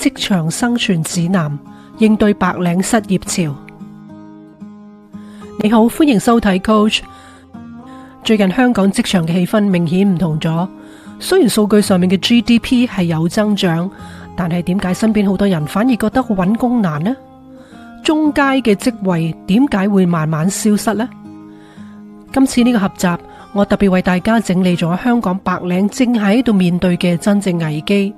職場生存指南，應對白領失業潮。你好，歡迎收睇 Coach。最近香港職場嘅氣氛明顯唔同咗，雖然數據上面嘅 GDP 係有增長，但係點解身邊好多人反而覺得搵工難呢？中階嘅職位點解會慢慢消失呢？今次呢個合集，我特別為大家整理咗香港白領正喺度面對嘅真正危機，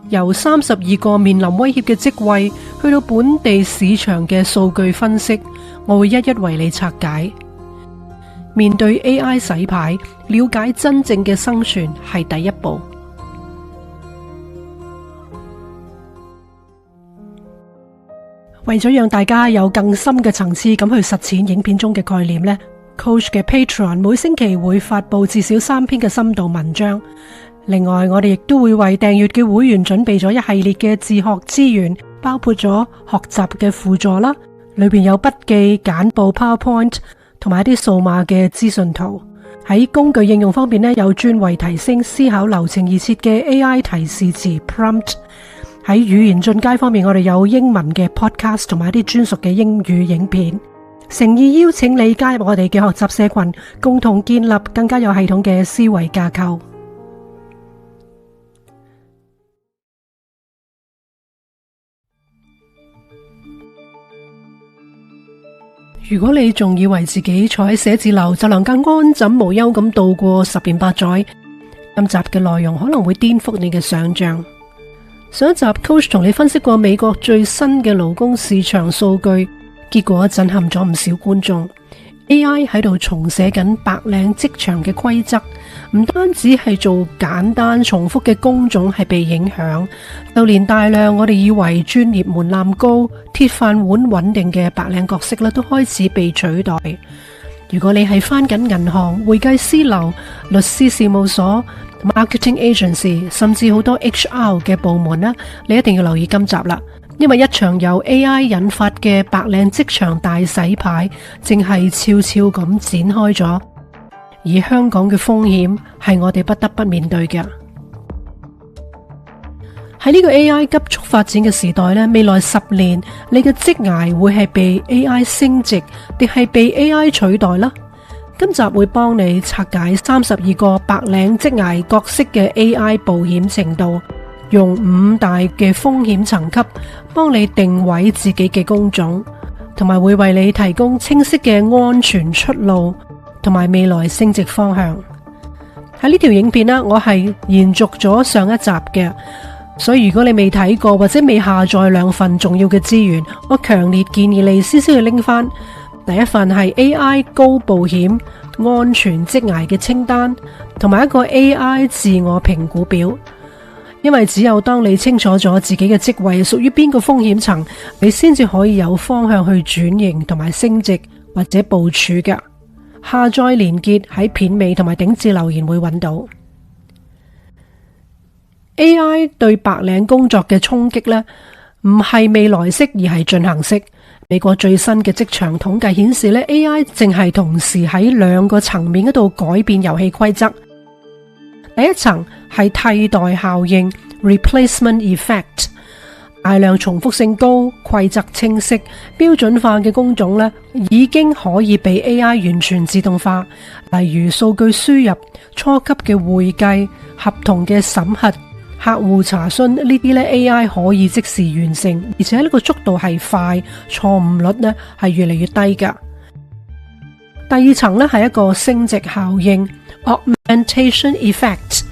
由32個面臨威脅嘅職位，去到本地市場嘅數據分析，我會一一為你拆解。面對 AI 洗牌，了解真正嘅生存係第一步。為咗讓大家有更深嘅層次咁去實踐影片中嘅概念呢，Coach 嘅 Patreon 每星期會發佈至少3篇嘅深度文章。另外，我哋亦都會為訂閱嘅會員準備咗一系列嘅自學資源，包括咗學習嘅輔助啦，裏邊有筆記、簡報、PowerPoint 同埋一啲數碼嘅資訊圖。喺工具應用方面呢，有專為提升思考流程而設嘅 AI 提示詞 Prompt。喺語言進階方面，我哋有英文嘅 Podcast 同埋一啲專屬嘅英語影片。誠意邀請你加入我哋嘅學習社群，共同建立更加有系統嘅思維架構。如果你仲以為自己坐喺寫字樓就能夠安枕無憂咁度過10年8載，今集嘅內容可能會顛覆你嘅想象。上一集 Coach 同你分析過美國最新嘅勞工市場數據，結果震撼咗唔少觀眾。AI 喺度重寫緊白領職場嘅規則，唔單止係做簡單重複嘅工種係被影響，就連大量我哋以為專業門檻高、鐵飯碗穩定嘅白領角色咧，都開始被取代。如果你係返緊銀行、會計師樓、律師事務所、marketing agency， 甚至好多 HR 嘅部門呢，你一定要留意今集啦。因為一場由 AI 引發嘅白領職場大洗牌，正係悄悄咁展開咗，而香港嘅風險係我哋不得不面對嘅。喺呢個 AI 急速發展嘅時代呢，未來10年你嘅職涯會係被 AI 升值，定係被 AI 取代啦？今集會幫你拆解32個白領職涯角色嘅 AI 保險程度，用5大嘅風險層級幫你定位自己嘅工種，同埋會為你提供清晰嘅安全出路同埋未來升值方向。喺呢條影片呢，我係延續咗上一集嘅，所以如果你未睇過或者未下載2份重要嘅資源，我強烈建議你先去拎翻。第一份係 AI 高保險安全職涯嘅清單，同埋一個 AI 自我評估表。因為只有當你清楚咗自己嘅職位屬於邊個風險層，你先至可以有方向去轉型同埋升值或者部署嘅。下載連結喺片尾同埋頂置留言會揾到。AI 對白領工作嘅衝擊呢，唔係未來式，而係進行式。美國最新嘅職場統計顯示呢， AI 正係同時喺2個層面嗰度改變遊戲規則。第一層係替代效應 （replacement effect）， 大量重複性高、規則清晰、標準化嘅工種呢，已經可以被 AI 完全自動化，例如數據輸入、初級嘅會計、合同嘅審核、客戶查詢呢啲呢 AI 可以即時完成，而且呢個速度係快，錯誤率呢係越嚟越低㗎。第二層呢係一個升值效應 Augmentation Effect，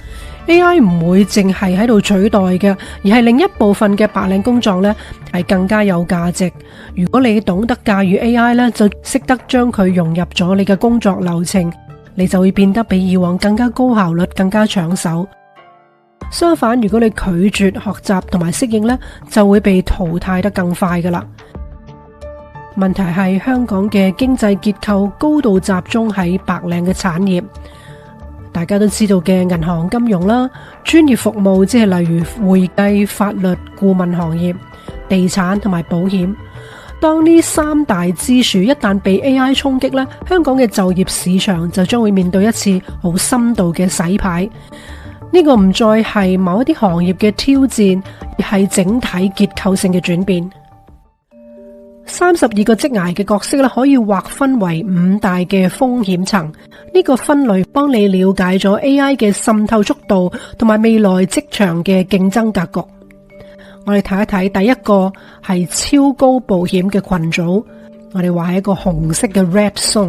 AI 唔會淨係喺度取代嘅，而係另一部分嘅白領工作呢係更加有價值。如果你懂得駕馭 AI 呢，就識得將佢融入咗你嘅工作流程，你就會變得比以往更加高效率、更加搶手。相反，如果你拒絕學習同埋適應呢，就會被淘汰得更快噶啦。問題係香港嘅經濟結構高度集中喺白領嘅產業，大家都知道嘅銀行、金融啦，專業服務即係例如會計、法律、顧問行業、地產同埋保險。當呢3大支柱一旦被 AI 衝擊呢，香港嘅就業市場就將會面對一次好深度嘅洗牌。呢個唔再係某一啲行業嘅挑戰，係整體結構性嘅轉變。32個職涯嘅角色咧，可以劃分為5大嘅風險層。呢個分類幫你了解咗 AI 嘅滲透速度同埋未來職場嘅競爭格局。我哋睇一睇，第一個係超高保險嘅群組，我哋話係一個紅色嘅 Red Zone。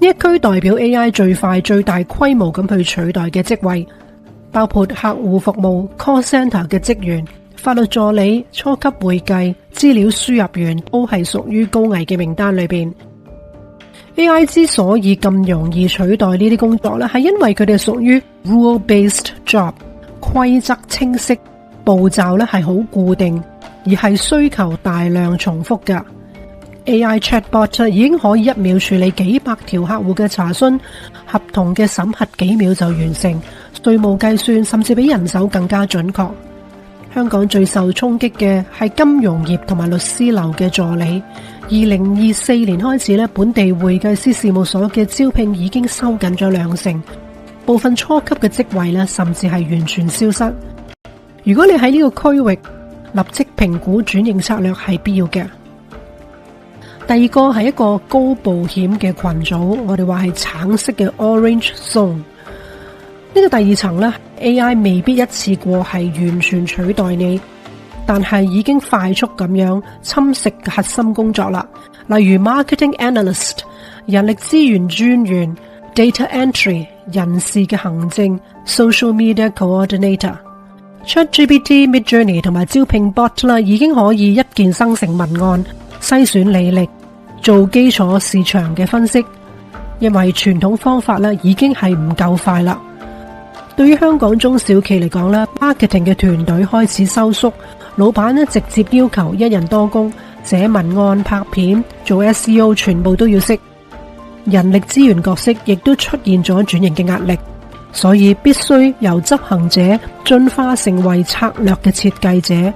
呢一區代表 AI 最快最大規模咁去取代嘅職位，包括客戶服務 call center 嘅職員、法律助理、初級會計、資料輸入員都係屬於高危嘅名單裏邊。AI 之所以咁容易取代呢啲工作咧，係因為佢哋屬於 rule-based job， 規則清晰，步驟咧係好固定，而係需求大量重複㗎。AI chatbot 已經可以1秒處理幾百條客戶嘅查詢，合同嘅審核幾秒就完成，稅務計算甚至比人手更加準確。香港最受衝擊嘅係金融業同埋律師樓嘅助理。2024年開始咧，本地會計師事務所嘅招聘已經收緊咗20%，部分初級嘅職位咧，甚至係完全消失。如果你喺呢個區域，立即評估轉型策略係必要嘅。第二個係一個高保險嘅群組，我哋話係橙色嘅 Orange Zone。呢個第二層呢 AI 未必一次過係完全取代你，但係已經快速咁樣侵蝕核心工作啦。例如 Marketing Analyst、人力資源專員、Data Entry、人事嘅行政、Social Media Coordinator。ChatGPT、Midjourney 同埋招聘 Bot 啦，已經可以一鍵生成文案、篩選履歷、做基礎市場嘅分析。因為傳統方法咧已經係唔夠快啦。對於香港中小企嚟講咧 ，marketing 嘅團隊開始收縮，老闆咧直接要求一人多工，寫文案、拍片、做 SEO 全部都要識。人力資源角色亦都出現咗轉型嘅壓力。所以必須由執行者進化成為策略嘅設計者，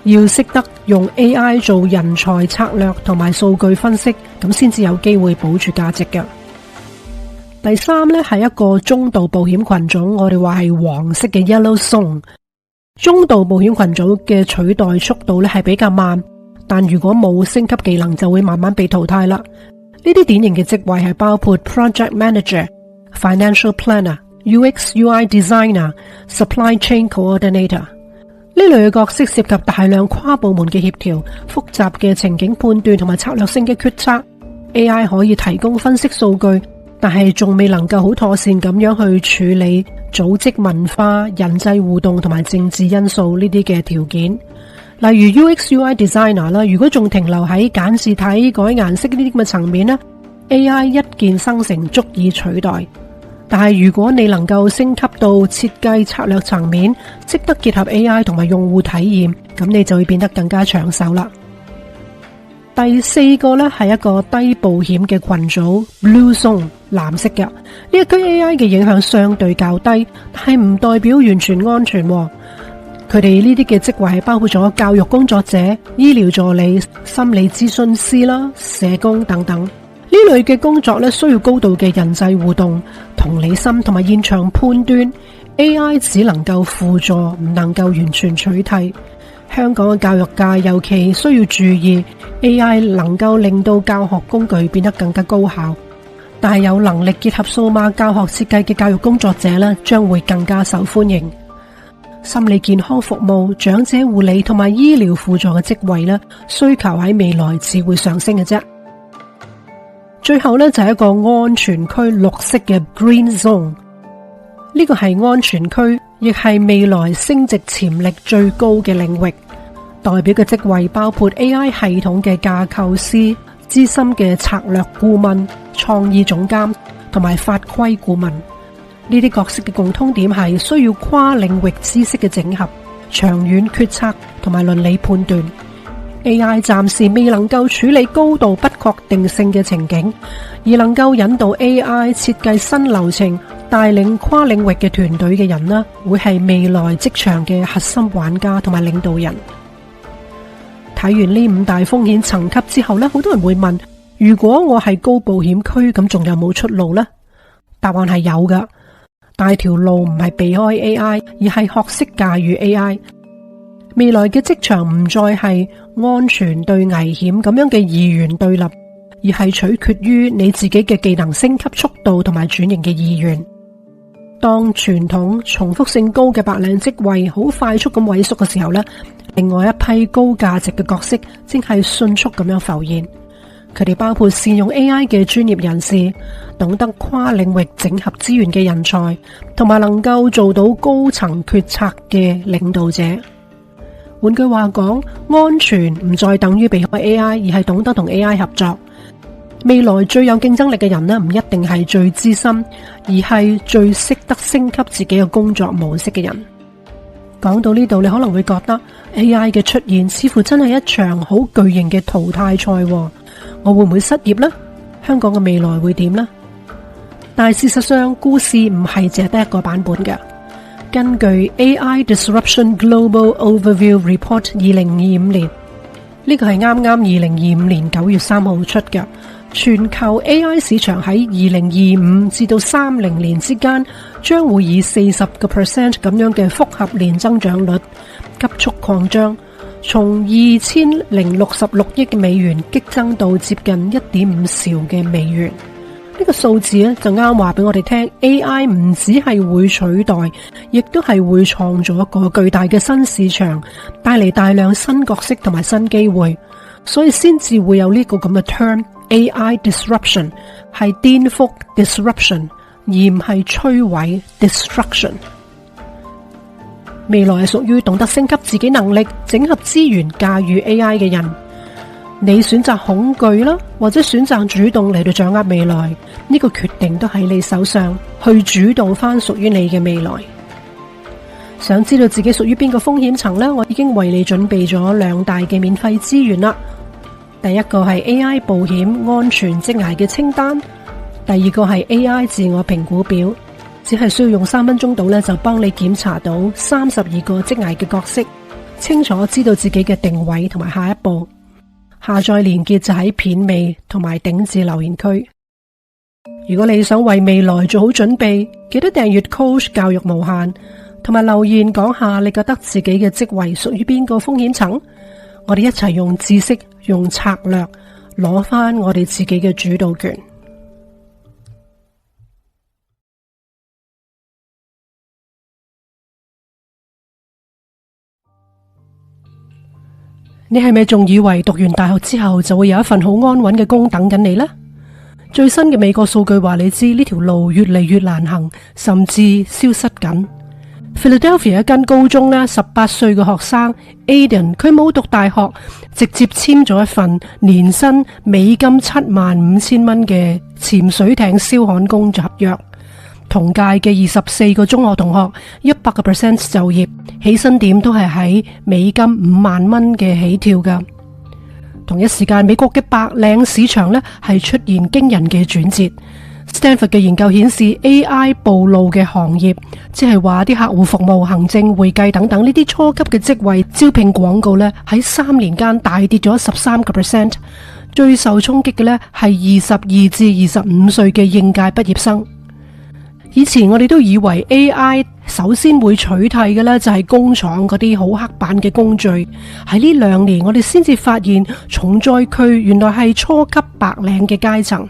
要識得用 AI 做人才策略同埋數據分析，咁先至有機會保住價值嘅。第三呢係一個中度保險群組，我哋話係黃色嘅 Yellow Zone。中度保險群組嘅取代速度呢係比較慢，但如果冇升級技能就會慢慢被淘汰啦。呢啲典型嘅職位係包括 Project Manager、Financial Planner、UX/UI Designer、Supply Chain Coordinator。呢類嘅角色涉及大量跨部門嘅協調、複雜嘅情景判斷同埋策略性嘅決策。AI 可以提供分析數據，但係仲未能夠好妥善咁樣去處理組織文化、人際互動同埋政治因素呢啲嘅條件。例如 UX/UI Designer 啦，如果仲停留喺揀字體、改顏色呢啲咁嘅層面呢， AI 一鍵生成足以取代。但係如果你能夠升級到設計策略層面，識得結合 AI 同埋用戶體驗，咁你就會變得更加長手啦。第四個呢係一個低保險嘅群組 Blue Zone， 藍色嘅。呢一區 AI 嘅影響相對較低，但係唔代表完全安全。佢哋呢啲嘅職位係包括咗教育工作者、醫療助理、心理諮詢師啦、社工等等。呢類嘅工作咧，需要高度嘅人際互動、同理心同埋現場判斷。AI 只能夠輔助，唔能夠完全取替。香港嘅教育界尤其需要注意 AI 能夠令到教學工具變得更加高效，但係有能力結合數碼教學設計嘅教育工作者咧，將會更加受歡迎。心理健康服務、長者護理同埋醫療輔助嘅職位咧，需求喺未來只會上升嘅啫。最後呢，就係一個安全區，綠色嘅 Green Zone。呢個係安全區，亦係未來升值潛力最高嘅領域。代表嘅職位包括 AI 系統嘅架構師、資深嘅策略顧問、創意總監同埋法規顧問。呢啲角色嘅共通點係需要跨領域知識嘅整合、長遠決策同埋倫理判斷。AI 暫時未能夠處理高度不確定性嘅情景，而能夠引導 AI 設計新流程、帶領跨領域嘅團隊嘅人呢，會係未來職場嘅核心玩家同埋領導人。睇完呢5大風險層級之後呢，好多人會問：如果我係高保險區，咁仲有冇出路呢？答案係有噶，但係條路唔係避開 AI， 而係學識駕馭 AI。未來嘅職場唔再係安全對危險咁樣嘅二元對立，而係取決於你自己嘅技能升級速度同埋轉型嘅意願。當傳統重複性高嘅白領職位好快速咁萎縮嘅時候呢，另外一批高價值嘅角色正係迅速咁樣浮現。佢哋包括善用 AI 嘅專業人士，懂得跨領域整合資源嘅人才，同埋能夠做到高層決策嘅領導者。換句話講，安全唔再等於避開 AI， 而係懂得同 AI 合作。未來最有競爭力嘅人呢，唔一定係最資深，而係最識得升級自己嘅工作模式嘅人。講到呢度，你可能會覺得 AI 嘅出現似乎真係一場好巨型嘅淘汰賽，我會唔會失業呢？香港嘅未來會點呢？但係事實上，故事唔係淨係得一個版本嘅。根據 AI Disruption Global Overview Report 2025年，呢個係啱啱2025年9月3號出嘅。全球 AI 市場喺2025至到30年之間，將會以40% 咁樣嘅複合年增長率急速擴張，從2066億美元激增到接近1.5兆嘅美元。呢個數字咧就啱話俾我哋聽 ，AI 唔只係會取代，亦都係會創造一個巨大嘅新市場，帶嚟大量新角色同埋新機會，所以先至會有呢個咁嘅 term。AI disruption 係顛覆 disruption， 而唔係摧毀 destruction。未來係屬於懂得升級自己能力、整合資源、駕馭 AI 嘅人。你選擇恐懼啦，或者選擇主動嚟到掌握未來，呢個決定都喺你手上，去主導翻屬於你嘅未來。想知道自己屬於邊個風險層呢？我已經為你準備咗2大嘅免費資源啦。第一個係 AI 保險安全職涯嘅清單，第二個係 AI 自我評估表，只係需要用3分鐘到呢，就幫你檢查到32個職涯嘅角色，清楚知道自己嘅定位同埋下一步。下載連結就喺片尾同埋頂置留言區。如果你想為未來做好準備，記得訂閱 Coach 教育無限，同埋留言講下你覺得自己嘅職位屬於邊個風險層。我哋一齊用知識、用策略，攞返我哋自己嘅主導權。你係咪仲以為讀完大學之後就會有一份好安穩嘅工等緊你呢？最新嘅美國數據話你知呢條路越嚟越難行，甚至消失緊。Philadelphia 一間高中呢，18歲嘅學生 Aiden， 佢冇讀大學，直接簽咗一份年薪美金75,000蚊嘅潛水艇燒焊工作合約。同屆嘅24個中學同學100% 就業，起薪點都係喺美金5萬蚊嘅起跳㗎。同一時間，美國嘅白領市場呢係出現驚人嘅轉折。Stanford 嘅研究顯示 ，AI 暴露嘅行業，即係話啲客戶服務、行政、會計等等呢啲初級嘅職位招聘廣告呢，喺3年間大跌咗13%。最受衝擊嘅呢係22至25歲嘅應屆畢業生。以前我哋都以為 AI 首先會取替嘅呢就係工廠嗰啲好刻板嘅工序。喺呢2年，我哋先至發現重災區原來係初級白領嘅階層。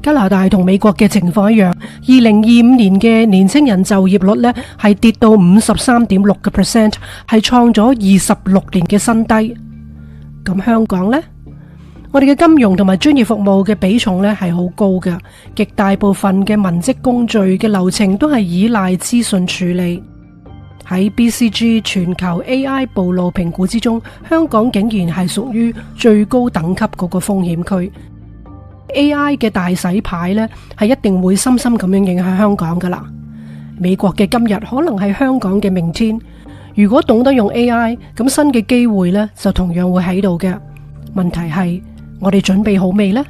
加拿大同美國嘅情況一樣，2025年嘅年輕人就業率呢係跌到53.6%，係創咗26年嘅新低。咁香港呢？我哋嘅金融同埋專業服務嘅比重呢係好高嘅，極大部分嘅文職工序嘅流程都係依賴資訊處理。喺 BCG 全球 AI 暴露評估之中，香港竟然係屬於最高等級嗰個風險區。AI 嘅大洗牌呢係一定會深深咁樣影響香港噶啦。美國嘅今日可能係香港嘅明天。如果懂得用 AI， 咁新嘅機會呢就同樣會喺度嘅。問題係我哋準備好未呢？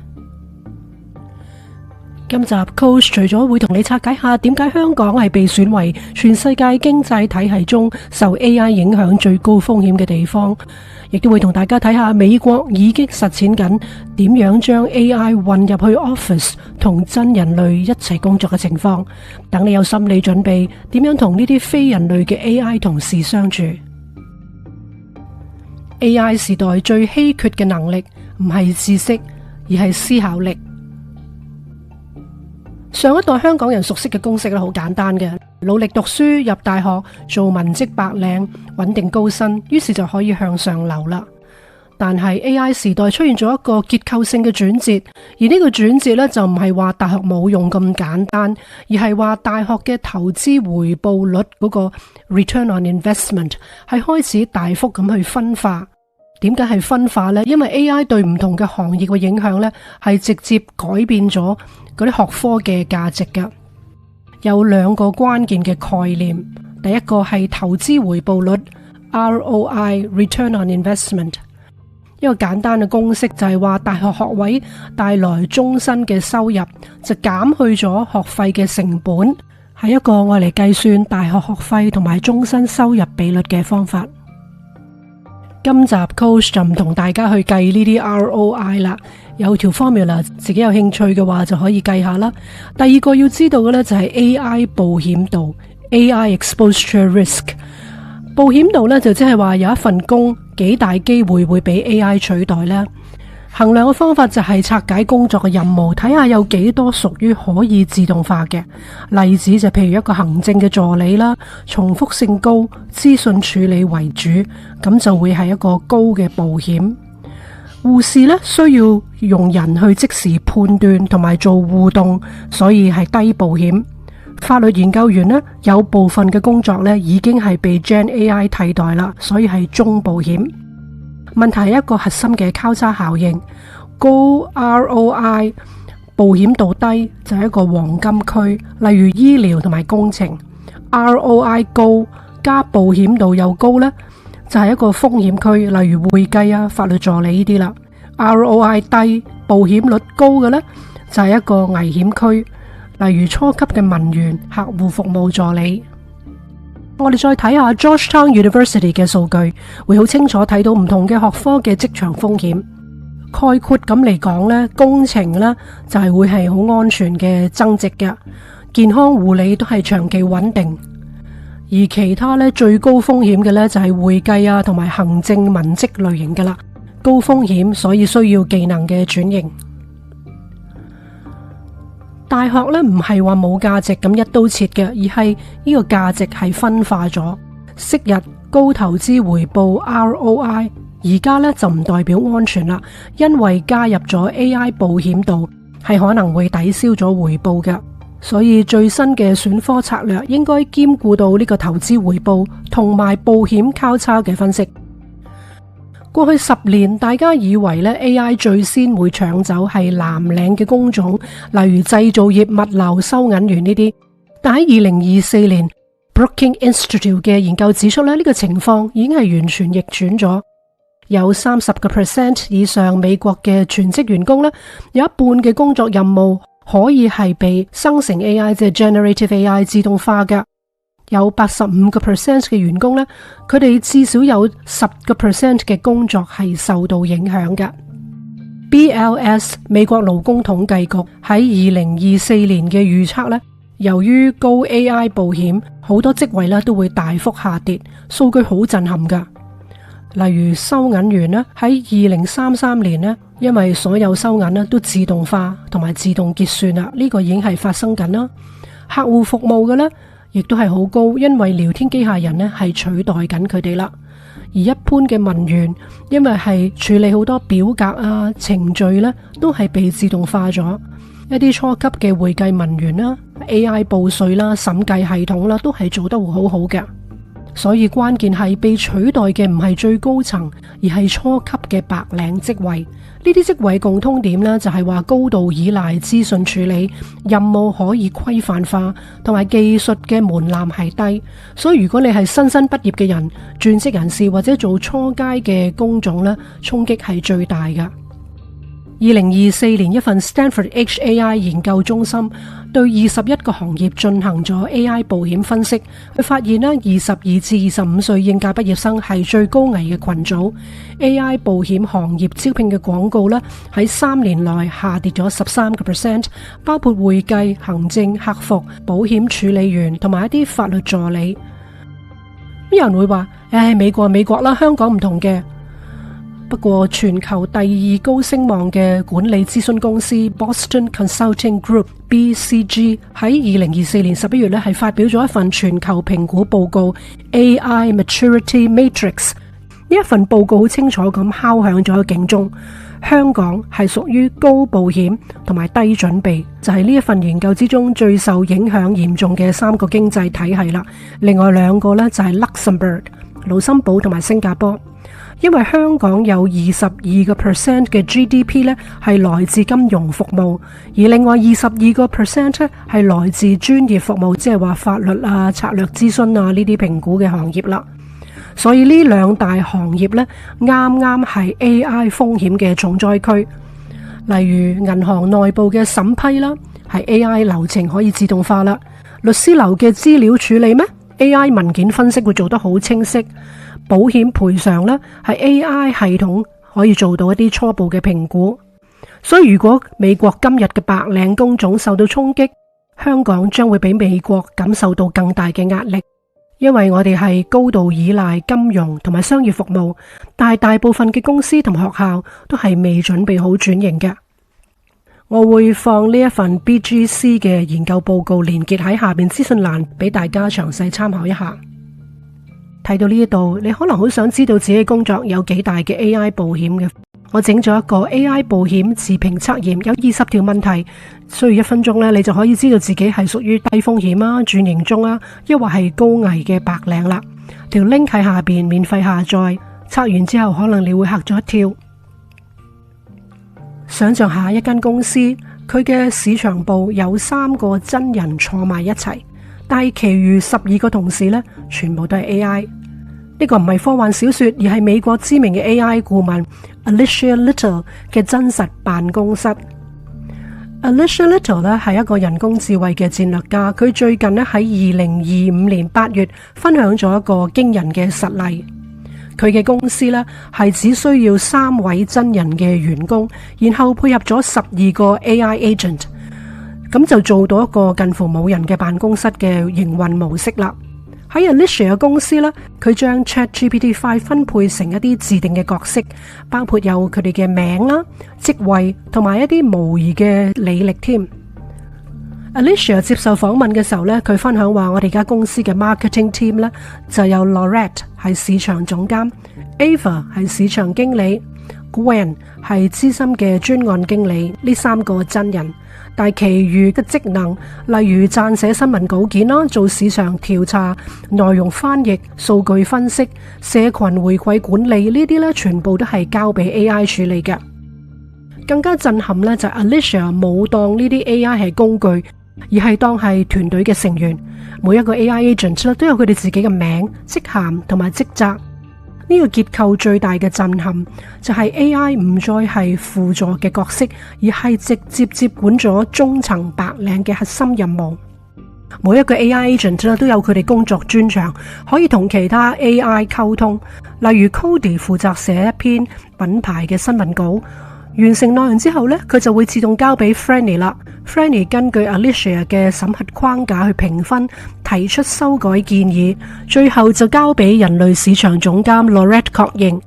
今集 Coach 除咗會同你拆解下點解香港係被選為全世界經濟體系中受 AI 影響最高風險嘅地方，亦都會同大家睇下美國已經實踐緊點樣將 AI 混入去 Office 同真人類一齊工作嘅情況，等你有心理準備點樣同呢啲非人類嘅 AI 同事相處。AI 時代最稀缺嘅能力唔係知識，而係思考力。上一代香港人熟悉嘅公式咧，好簡單嘅，努力讀書入大學，做文職白領，穩定高薪，於是就可以向上流啦。但係 AI 時代出現咗一個結構性嘅轉折，而呢個轉折呢，就唔係話大學冇用咁簡單，而係話大學嘅投資回報率嗰個 return on investment 係開始大幅咁去分化。點解係分化呢？因為 AI 對唔同嘅行業嘅影響呢，係直接改變咗嗰啲學科嘅價值㗎。有兩個關鍵嘅概念，第一個係投資回報率 ROI return on investment。一個簡單嘅公式就係話，大學學位帶來終身嘅收入，就減去咗學費嘅成本，係一個用嚟計算大學學費同埋終身收入比率嘅方法。今集 Coach 就唔同大家去計呢啲 ROI 啦，有條 formula， 自己有興趣嘅話就可以計下啦。第二個要知道嘅呢，就係 AI 保險度 AI exposure risk。保險度呢，就即係話有一份工幾大機會會俾 AI 取代呢？衡量嘅方法就係拆解工作嘅任務，睇下有幾多屬於可以自動化嘅。例子就譬如一個行政嘅助理啦，重複性高，資訊處理為主，咁就會係一個高嘅保險。護士呢，需要用人去即時判斷同埋做互動，所以係低保險。法律研究員呢，有部分嘅工作呢已經係被 Gen AI 替代啦，所以係中保險。問題係一個核心嘅交叉效應，高 ROI 保險度低就係一個黃金區，例如醫療同埋工程。ROI 高加保險度又高呢，就係一個風險區，例如會計啊、法律助理呢啲啦。ROI 低保險率高嘅呢，就係一個危險區，例如初級嘅文員、客戶服務助理。我哋再睇下 Georgetown University 嘅數據，會好清楚睇到唔同嘅學科嘅職場風險。概括咁嚟講呢，工程呢就係會係好安全嘅增值嘅，健康護理都係長期穩定，而其他呢最高風險嘅呢就係會計啊同埋行政文職類型嘅啦，高風險，所以需要技能嘅轉型。大學呢唔係話冇價值咁一刀切嘅，而係呢個價值係分化咗。昔日高投資回報 ROI， 而家呢就唔代表安全啦，因為加入咗 AI 保險度，係可能會抵消咗回報嘅。所以最新嘅選科策略應該兼顧到呢個投資回報同埋保險交叉嘅分析。過去10年，大家以為咧 AI 最先會搶走係藍領嘅工種，例如製造業、物流、收銀員呢啲。但喺2024年 Brookings Institute 嘅研究指出咧，呢個情況已經係完全逆轉咗。有30% 以上美國嘅全職員工咧，有一半嘅工作任務可以係被生成 AI 即係 Generative AI 自動化嘅。有85% 嘅員工呢，佢哋至少有10% 嘅工作係受到影響嘅。BLS 美國勞工統計局喺2024年嘅預測呢，由於高 AI 保險，好多職位呢都會大幅下跌，數據好震撼噶。例如收銀員呢，喺2033年呢，因為所有收銀呢都自動化同埋自動結算啦，呢個已經係發生緊啦。客戶服務嘅呢，亦都係好高，因為聊天機械人呢係取代緊佢哋啦。而一般嘅文員，因為係處理好多表格啊、程序呢，都係被自動化咗。一啲初級嘅會計文員啦、AI 報稅啦、審計系統啦，都係做得好好嘅。所以關鍵係被取代嘅唔係最高層，而係初級嘅白領職位。呢啲職位共通點呢，就係話高度依賴資訊處理，任務可以規範化，同埋技術嘅門檻係低。所以如果你係新畢業嘅人、轉職人士或者做初階嘅工種呢，衝擊係最大㗎。2024年一份 Stanford HAI 研究中心對21個行業進行咗 AI 保險分析，佢發現22至25歲應屆畢業生係最高危嘅群組。AI 保險行業招聘嘅廣告呢，喺3年內下跌咗13%，包括會計、行政、客服、保險處理員同埋一啲法律助理。有人會話：美國啦，香港唔同嘅。不過全球第二高聲望嘅管理諮詢公司 Boston Consulting Group（BCG） 喺2024年11月咧係發表咗一份全球評估報告 AI Maturity Matrix。呢一份報告好清楚咁敲響咗警鐘，香港係屬於高保險同埋低準備，就係呢一份研究之中最受影響嚴重嘅3個經濟體系啦。另外2個呢，就係 Luxembourg、盧森堡同埋新加坡。因為香港有22% 嘅 GDP 呢係來自金融服務，而另外22% 呢係來自專業服務，即係話法律啊、策略諮詢啊呢啲評估嘅行業啦。所以呢2大行業呢，啱啱係 AI 風險嘅重災區。例如銀行內部嘅審批啦，係 AI 流程可以自動化啦；律師樓嘅資料處理咩？ AI 文件分析會做得好清晰。保險賠償呢，係 AI 系統可以做到一啲初步嘅評估。所以如果美國今日嘅白領工種受到衝擊，香港將會比美國感受到更大嘅壓力，因為我哋係高度依賴金融同埋商業服務，但係大部分嘅公司同學校都係未準備好轉型嘅。我會放呢一份 BGC 嘅研究報告連結喺下邊資訊欄俾大家詳細參考一下。睇到呢一度，你可能好想知道自己工作有幾大嘅 AI 保險嘅。我整咗一個 AI 保險自評測驗，有20條問題，需要1分鐘呢，你就可以知道自己係屬於低風險啊、轉型中啊，抑或係高危嘅白領啦。條 link 喺下邊免費下載，測完之後可能你會嚇咗一跳。想象下一間公司，佢嘅市場部有3個真人坐埋一齊，但係其餘12個同事呢，全部都係 AI。呢個唔係科幻小說，而係美國知名嘅 AI 顧問 Alicia Little 嘅真實辦公室。Alicia Little 呢係一個人工智慧嘅戰略家，佢最近呢喺2025年8月分享咗一個驚人嘅實例。佢嘅公司呢係只需要3位真人嘅員工，然後配合咗12個 AI agent， 咁就做到一個近乎冇人嘅辦公室嘅營運模式啦。喺 Alicia 嘅公司呢，佢將 ChatGPT-5 分配成一啲自定嘅角色，包括有佢哋嘅名啦、職位同埋一啲模擬嘅履歷添。Alicia 接受訪問嘅時候呢，佢分享話：我哋而家公司嘅 marketing team 呢，就有 Laurette 係市場總監， Ava 係市場經理， Gwen 係資深嘅專案經理，呢3個真人。但係其餘嘅職能，例如撰寫新聞稿件啦、做市場調查、內容翻譯、數據分析、社群回饋管理呢啲呢，全部都係交俾 AI 處理嘅。更加震撼呢，就係 Alicia 冇當呢啲 AI 係工具，而係當係團隊嘅成員。每一個 AI agent 都有佢哋自己嘅名、職銜同埋職責。呢個結構最大嘅震撼就係 AI 唔再係輔助嘅角色，而係直接接管咗中層白領嘅核心任務。每一個 AI agent 都有佢哋工作專長，可以同其他 AI 溝通。例如 Cody 負責寫一篇品牌嘅新聞稿，完成內容之後呢，佢就會自動交俾 Franny 啦。Franny 根據 Alicia 嘅審核框架去評分，提出修改建議，最後就交俾人類市場總監 Laurette 確認。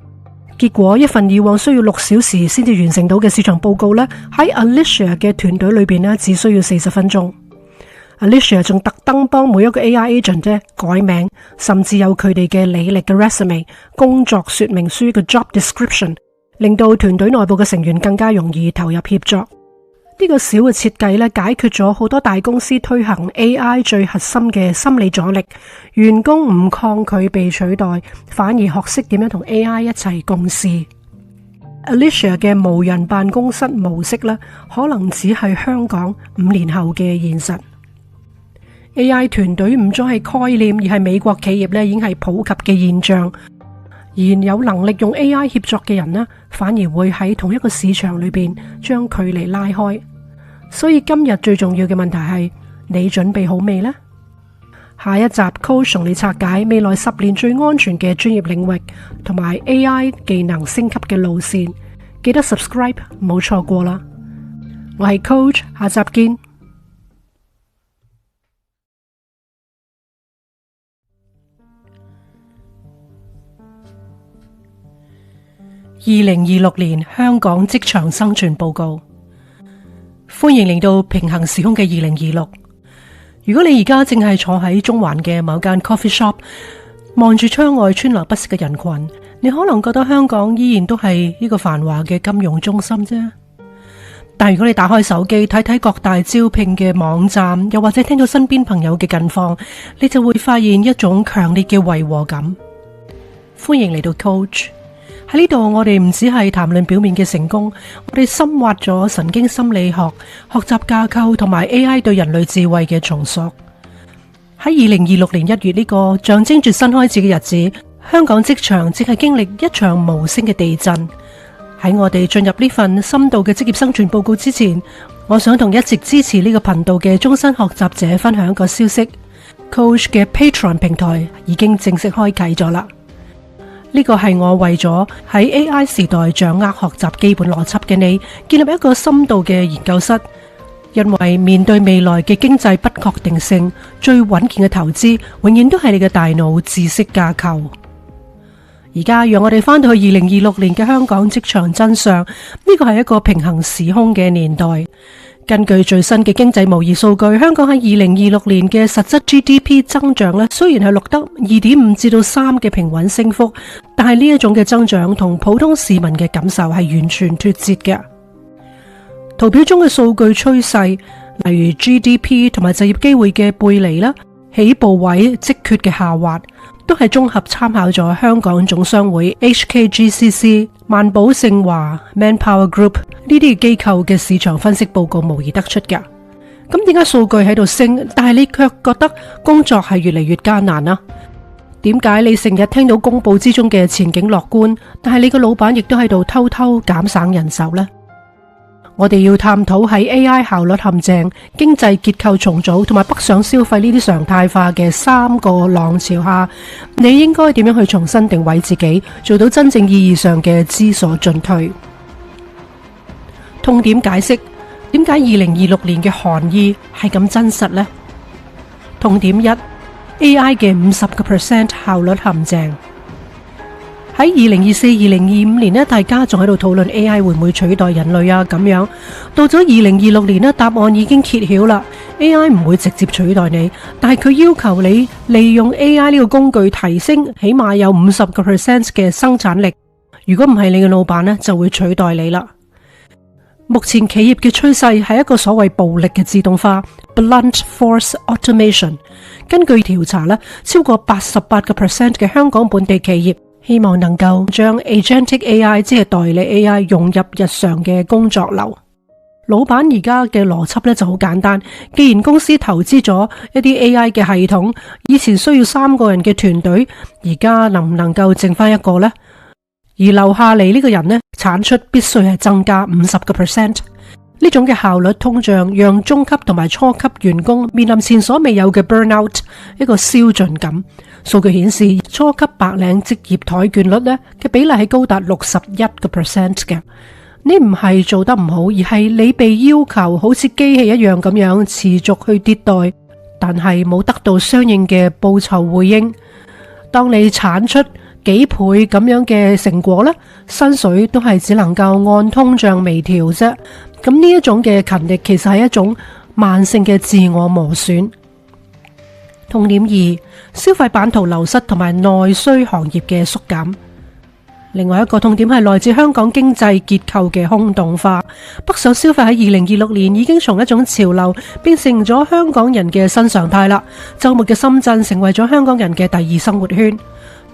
結果一份以往需要6小時先至完成到嘅市場報告呢，喺 Alicia 嘅團隊裏邊呢，只需要40分鐘。Alicia 仲特登幫每一個 AI agent 改名，甚至有佢哋嘅履歷嘅 resume、工作說明書嘅 job description， 令到團隊內部嘅成員更加容易投入協作。呢個小嘅設計咧，解決咗好多大公司推行 AI 最核心嘅心理阻力。員工唔抗拒被取代，反而學識點樣同 AI 一齊共事。Alicia 嘅無人辦公室模式咧，可能只係香港5年後嘅現實。AI 團隊唔再係概念，而係美國企業咧已經係普及嘅現象。而有能力用 AI 協作嘅人呢，反而會喺同一個市場裏邊將距離拉開。所以今日最重要嘅問題係，你準備好未呢？下一集 Coach 同你拆解未來10年最安全嘅專業領域同埋 AI 技能升級嘅路線，記得 subscribe 唔好錯過啦。我係 Coach， 下集見。2026年香港職場生存報告。歡迎嚟到平行時空嘅2026。如果你而家正係坐喺中環嘅某間 coffee shop， 望住窗外川流不息嘅人群，你可能覺得香港依然都係呢個繁華嘅金融中心啫。但如果你打開手機睇睇各大招聘嘅網站，又或者聽到身邊朋友嘅近況，你就會發現一種強烈嘅違和感。歡迎嚟到 Coach。喺呢度，我哋唔只係談論表面嘅成功，我哋深挖咗神經心理學、學習架構同埋 AI 對人類智慧嘅重塑。喺2026年1月呢個象徵住新開始嘅日子，香港職場正係經歷一場無聲嘅地震。喺我哋進入呢份深度嘅職業生存報告之前，我想同一直支持呢個頻道嘅終身學習者分享一個消息。Coach 嘅 Patreon 平台已經正式開啟咗啦。呢個係我為咗喺 AI 時代掌握學習基本邏輯嘅你，建立一個深度嘅研究室。因為面對未來嘅經濟不確定性，最穩健嘅投資永遠都係你嘅大腦知識架構。而家讓我哋翻到去2026年嘅香港職場真相，呢個係一個平行時空嘅年代。根據最新嘅經濟模擬數據，香港喺2026年嘅實質 GDP 增長咧，雖然係錄得2.5至到3嘅平穩升幅，但係呢一種嘅增長同普通市民嘅感受係完全脫節嘅。圖表中嘅數據趨勢，例如 GDP 同埋就業機會嘅背離啦，起步位職缺嘅下滑，都係綜合參考咗香港總商會 HKGCC、萬寶盛華、Manpower Group 呢啲機構嘅市場分析報告模擬得出㗎。咁點解數據喺度升，但係你卻覺得工作係越嚟越艱難啊？點解你成日聽到公佈之中嘅前景樂觀，但係你個老闆亦都喺度偷偷減省人手呢？我哋要探討喺 AI 效率陷阱、經濟結構重組同埋北上消費呢啲常態化嘅3個浪潮下，你應該點樣去重新定位自己，做到真正意義上嘅知所進退。痛點解釋點解2026年嘅寒意係咁真實呢？痛點1 AI 嘅50% 效率陷阱。喺2024-2025年呢，大家仲喺度討論 AI 會唔會取代人類啊？咁樣到咗2026年呢，答案已經揭曉啦。AI 唔會直接取代你，但係佢要求你利用 AI 呢個工具提升起碼有50% 嘅生產力。如果唔係你嘅老闆呢，就會取代你啦。目前企業嘅趨勢係一個所謂暴力嘅自動化 （blunt force automation）。根據調查呢，超過88% 嘅香港本地企業希望能夠將 Agentic AI 即係代理 AI 融入日常嘅工作流。老闆而家嘅邏輯咧就好簡單，既然公司投資咗一啲 AI 嘅系統，以前需要3個人嘅團隊，而家能唔能夠剩翻1個呢？而留下嚟呢個人呢，產出必須係增加50%。呢種嘅效率通脹讓中級同埋初級員工面臨前所未有嘅 burnout， 一個消盡感。數據顯示，初級白領職業怠倦率呢嘅比例係高達61% 嘅。呢唔係做得唔好，而係你被要求好似機器一樣咁樣持續去迭代，但係冇得到相應嘅報酬回應。當你產出幾倍咁樣嘅成果呢，薪水都係只能夠按通脹微調啫。咁呢一種嘅勤力其實係一種慢性嘅自我磨損。痛點2，消費版圖流失同埋內需行業嘅縮減。另外一個痛點係來自香港經濟結構嘅空洞化。北上消費喺2026年已經從一種潮流變成咗香港人嘅新常態啦。周末嘅深圳成為咗香港人嘅第2生活圈。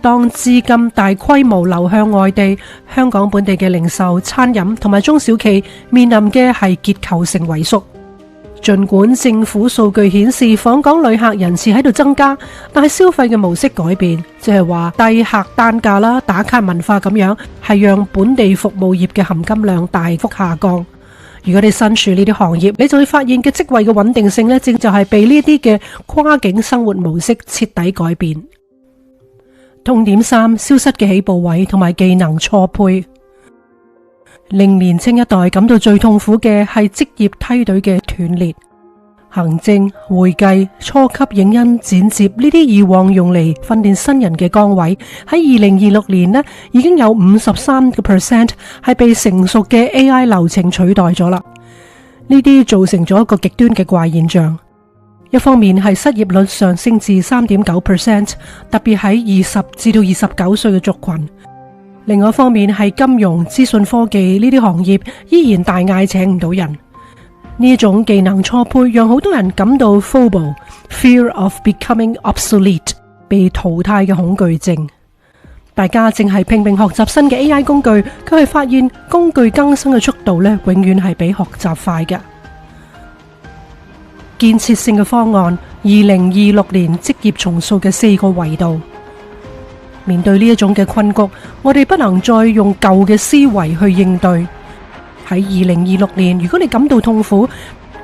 當資金大規模流向外地，香港本地嘅零售、餐飲同埋中小企面臨嘅係結構性萎縮。儘管政府數據顯示訪港旅客人次喺度增加，但係消費嘅模式改變，即係話低客單價啦、打卡文化咁樣，係讓本地服務業嘅含金量大幅下降。如果你身處呢啲行業，你就會發現嘅職位嘅穩定性呢，正就係被呢啲嘅跨境生活模式徹底改變。痛點3，消失嘅起步位同埋技能錯配。令年青一代感到最痛苦嘅係職業梯隊嘅斷裂。行政、會計、初級影音剪接呢啲以往用嚟訓練新人嘅崗位，喺2026年呢已經有53% 係被成熟嘅 AI 流程取代咗啦。呢啲造成咗一個極端嘅怪現象。一方面係失業率上升至 3.9%， 特別喺20至到29歲嘅族群。另外一方面係金融、資訊科技呢啲行業依然大嗌請唔到人。呢種技能錯配讓好多人感到 FOMO，Fear of Becoming Obsolete， 被淘汰嘅恐懼症。大家淨係拼命學習新嘅 AI 工具，佢係發現工具更新嘅速度永遠係比學習快嘅。建設性嘅方案，2026年職業重塑嘅4個維度。面對呢一種嘅困局，我哋不能再用舊嘅思維去應對。喺2026年，如果你感到痛苦，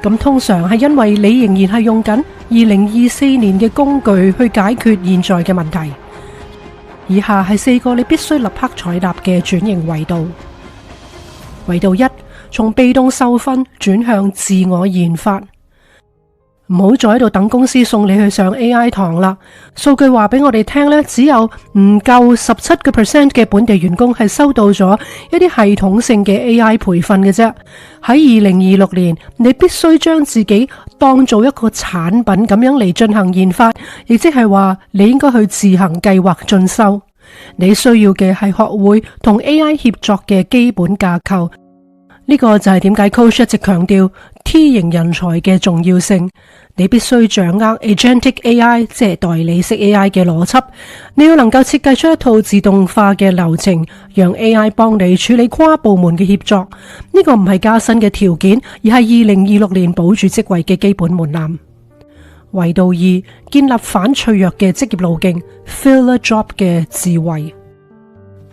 咁通常係因為你仍然係用緊2024年嘅工具去解決現在嘅問題。以下係4個你必須立刻採納嘅轉型維度。維度1，從被動受訓轉向自我研發。唔好再喺度等公司送你去上 AI 堂啦。數據話俾我哋聽呢，只有唔夠17% 嘅本地員工係收到咗一啲系統性嘅 AI 培訓嘅啫。喺2026年，你必須將自己當做一個產品咁樣嚟進行研發，亦即係話你應該去自行計劃進修。你需要嘅係學會同 AI 協作嘅基本架構。呢個就係點解 Coach 一直強調 T 型人才嘅重要性。你必須掌握 Agentic AI， 即係代理式 AI 嘅邏輯。你要能夠設計出一套自動化嘅流程，讓 AI 幫你處理跨部門嘅協作。呢個唔係加薪嘅條件，而係2026年保住職位嘅基本門檻。維度2，建立反脆弱嘅職業路徑 Filler Job 嘅智慧。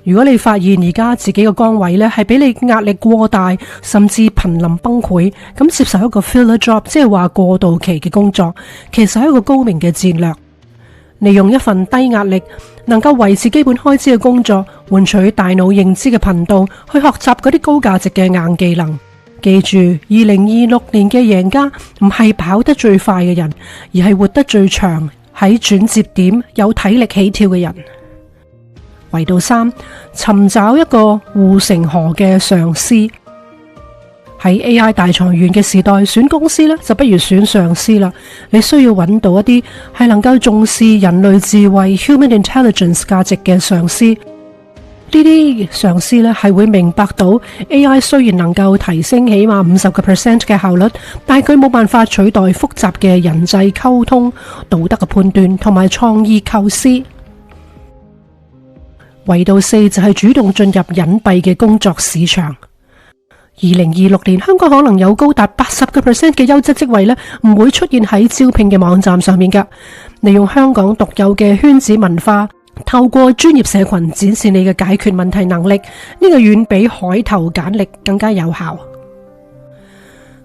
如果你發現而家自己嘅崗位係俾你壓力過大，甚至瀕臨崩潰，咁接受一個 filler job， 即係話過渡期嘅工作，其實係一個高明嘅戰略。利用一份低壓力、能夠維持基本開支嘅工作，換取大腦認知嘅頻道，去學習嗰啲高價值嘅硬技能。記住，2026年嘅贏家唔係跑得最快嘅人，而係活得最長，喺轉折點有體力起跳嘅人。維度3，尋找一個護城河嘅上司。喺 AI 大裁員嘅時代，選公司就不如選上司啦。你需要揾到一啲係能夠重視人類智慧 （human intelligence） 價值嘅上司。呢啲上司係會明白到 AI 雖然能夠提升起碼50% 嘅效率，但係佢冇辦法取代複雜嘅人際溝通、道德嘅判斷同埋創意構思。維度4就係主動進入隱蔽嘅工作市場。2026年，香港可能有高達80% 嘅優質職位唔會出現喺招聘嘅網站上面㗎。利用香港獨有嘅圈子文化，透過專業社群展示你嘅解決問題能力，呢個遠比海投簡歷更加有效。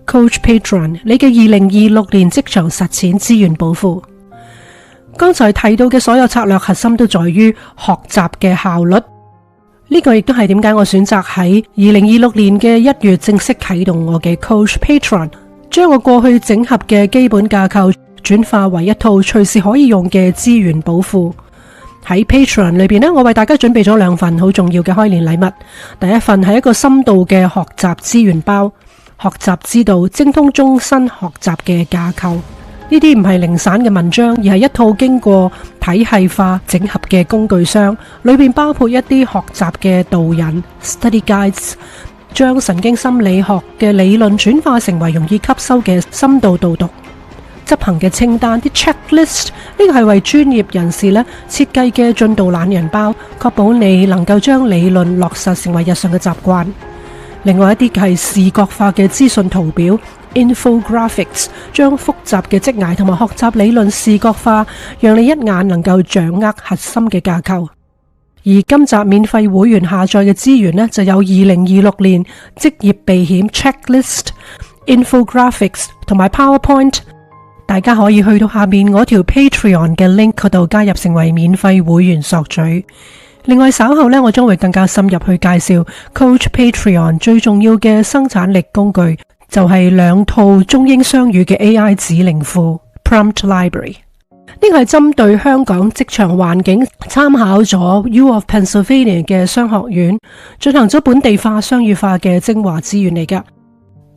Coach Patron， 你嘅2026年職場實踐資源寶庫。剛才提到嘅所有策略核心都在於學習嘅效率，呢個亦都係點解我選擇喺2026年嘅1月正式啟動我嘅 Coach Patron， 將我過去整合嘅基本架構轉化為一套隨時可以用嘅資源寶庫。喺 Patron 裏邊我為大家準備咗2份好重要嘅開年禮物。第一份係一個深度嘅學習資源包，學習之道精通終身學習嘅架構。呢啲唔係零散嘅文章，而係一套經過體系化整合嘅工具箱，裏邊包括一啲學習嘅導引 （study guides）， 將神經心理學嘅理論轉化成為容易吸收嘅深度導讀。執行嘅清單啲 checklist， 呢個係為專業人士設計嘅進度懶人包，確保你能夠將理論落實成為日常嘅習慣。另外一啲係視覺化嘅資訊圖表 infographics， 將複雜嘅職涯同埋學習理論視覺化，讓你一眼能夠掌握核心嘅架構。而今集免費會員下載嘅資源就有2026年職業避險 checklist、infographics 同埋 PowerPoint。大家可以去到下面嗰條 Patreon 嘅 link 嗰度加入成為免費會員索取。另外稍後我將會更加深入去介紹 Coach Patreon 最重要嘅生產力工具就係2套中英雙語嘅 AI 指令庫 Prompt Library。呢個係針對香港職場環境，參考咗 U of Pennsylvania 嘅商學院，進行咗本地化、雙語化嘅精華資源嚟㗎。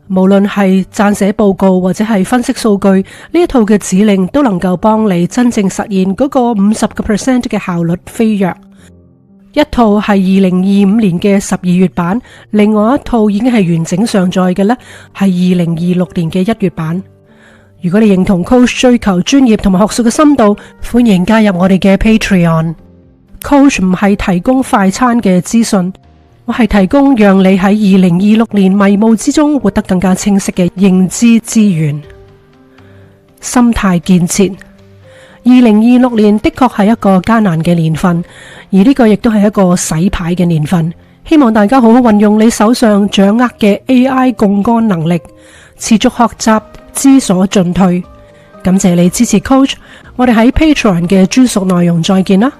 無論係撰寫報告或者係分析數據，呢一套嘅指令都能夠幫你真正實現嗰個50% 嘅效率飛躍。一套係2025年嘅12月版，另外一套已經係完整上載嘅呢係2026年嘅1月版。如果你認同 Coach 追求專業同埋學術嘅深度，歡迎加入我哋嘅 Patreon。Coach 唔係提供快餐嘅資訊，我係提供讓你喺2026年迷霧之中活得更加清晰嘅認知資源。心態建設，2026年的確係一個艱難嘅年份，而呢個亦都係一個洗牌嘅年份。希望大家好好運用你手上掌握嘅 AI 槓桿能力，持續學習，知所進退。感謝你支持 Coach， 我哋喺 Patreon 嘅專屬內容再見啦。